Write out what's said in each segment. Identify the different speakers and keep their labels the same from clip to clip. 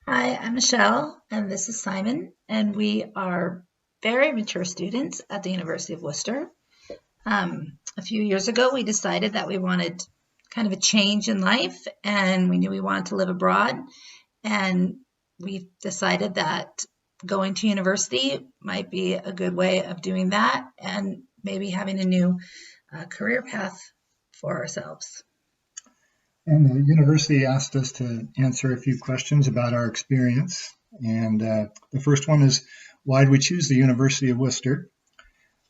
Speaker 1: Hi, I'm Michelle, and this is Simon, and we are very mature students at the University of Worcester. A few years ago, we decided that we wanted kind of a change in life, and we knew we wanted to live abroad, and we decided that going to university might be a good way of doing that, and maybe having a new career path for ourselves.
Speaker 2: And the university asked us to answer a few questions about our experience. And the first one is, why did we choose the University of Worcester?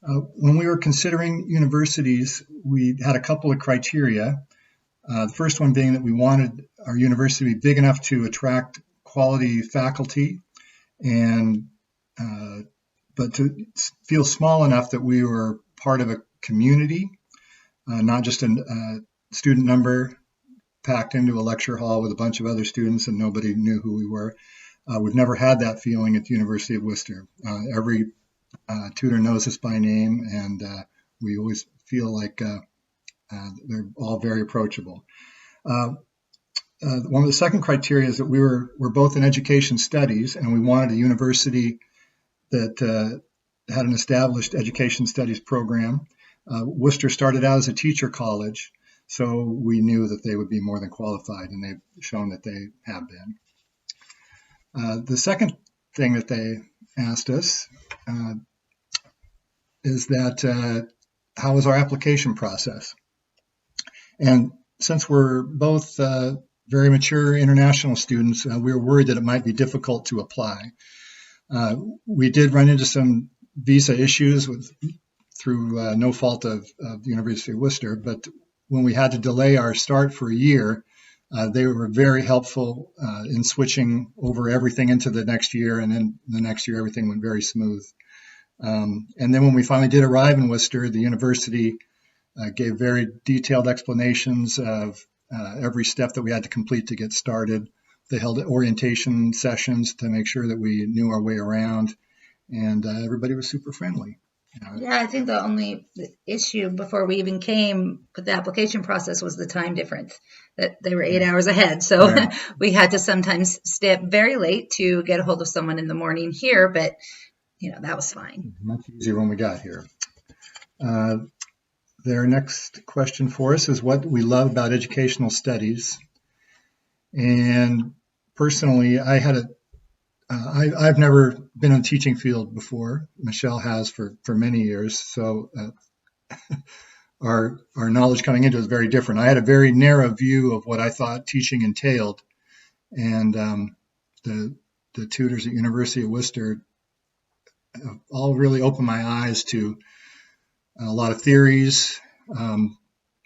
Speaker 2: When we were considering universities, we had a couple of criteria. The first one being that we wanted our university to be big enough to attract quality faculty, and but to feel small enough that we were part of a community, not just a student number packed into a lecture hall with a bunch of other students and nobody knew who we were. We've never had that feeling at the University of Worcester. Every tutor knows us by name, and we always feel like they're all very approachable. One of the second criteria is that we're both in education studies, and we wanted a university that had an established education studies program. Worcester started out as a teacher college, so we knew that they would be more than qualified, and they've shown that they have been. The second thing that they asked us is that how was our application process? And since we're both very mature international students, we were worried that it might be difficult to apply. We did run into some visa issues through no fault of the University of Worcester, but when we had to delay our start for a year, they were very helpful in switching over everything into the next year, and then the next year everything went very smooth. And then when we finally did arrive in Worcester, the university gave very detailed explanations of every step that we had to complete to get started. They held orientation sessions to make sure that we knew our way around, and everybody was super friendly.
Speaker 1: Yeah, I think the only issue before we even came with the application process was the time difference, that they were 8 hours ahead. So
Speaker 2: Right.
Speaker 1: we had to sometimes stay up very late to get a hold of someone in the morning here, but that was fine.
Speaker 2: Much easier when we got here. Their next question for us is what we love about educational studies. And personally, I've never been in the teaching field before. Michelle has for many years, so our knowledge coming into it is very different. I had a very narrow view of what I thought teaching entailed, and the tutors at University of Worcester all really opened my eyes to a lot of theories,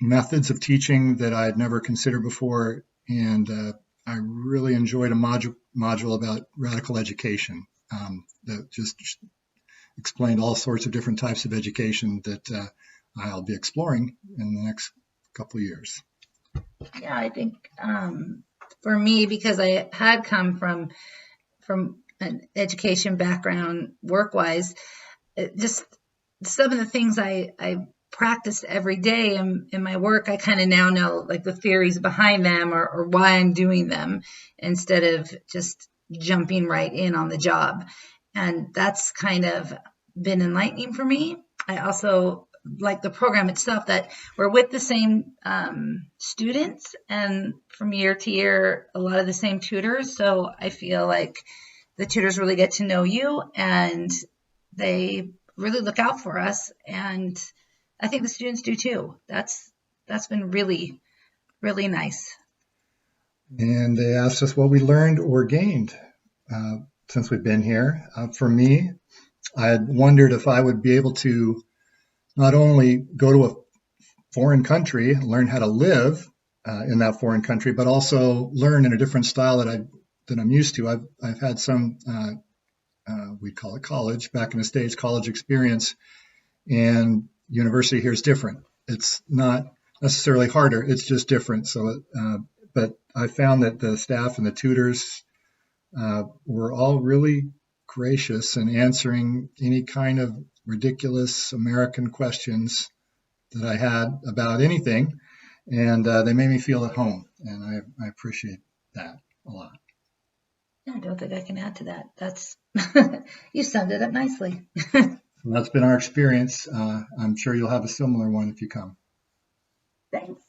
Speaker 2: methods of teaching that I had never considered before, and I really enjoyed a module about radical education that just explained all sorts of different types of education that I'll be exploring in the next couple of years.
Speaker 1: Yeah, I think for me, because I had come from an education background work-wise, just some of the things I practiced every day in my work, I kind of now know like the theories behind them or why I'm doing them instead of just jumping right in on the job. And that's kind of been enlightening for me. I also like the program itself, that we're with the same students, and from year to year, a lot of the same tutors. So I feel like the tutors really get to know you, and they really look out for us. And I think the students do too. That's been really, really nice.
Speaker 2: And they asked us what we learned or gained since we've been here. For me, I had wondered if I would be able to not only go to a foreign country and learn how to live in that foreign country, but also learn in a different style that I'm used to. I've had some we'd call it college back in the States, college experience, and university here is different. It's not necessarily harder; it's just different. So, but I found that the staff and the tutors were all really gracious in answering any kind of ridiculous American questions that I had about anything, and they made me feel at home, and I appreciate that a lot.
Speaker 1: I don't think I can add to that. That's you summed it up nicely.
Speaker 2: So that's been our experience. I'm sure you'll have a similar one if you come.
Speaker 1: Thanks.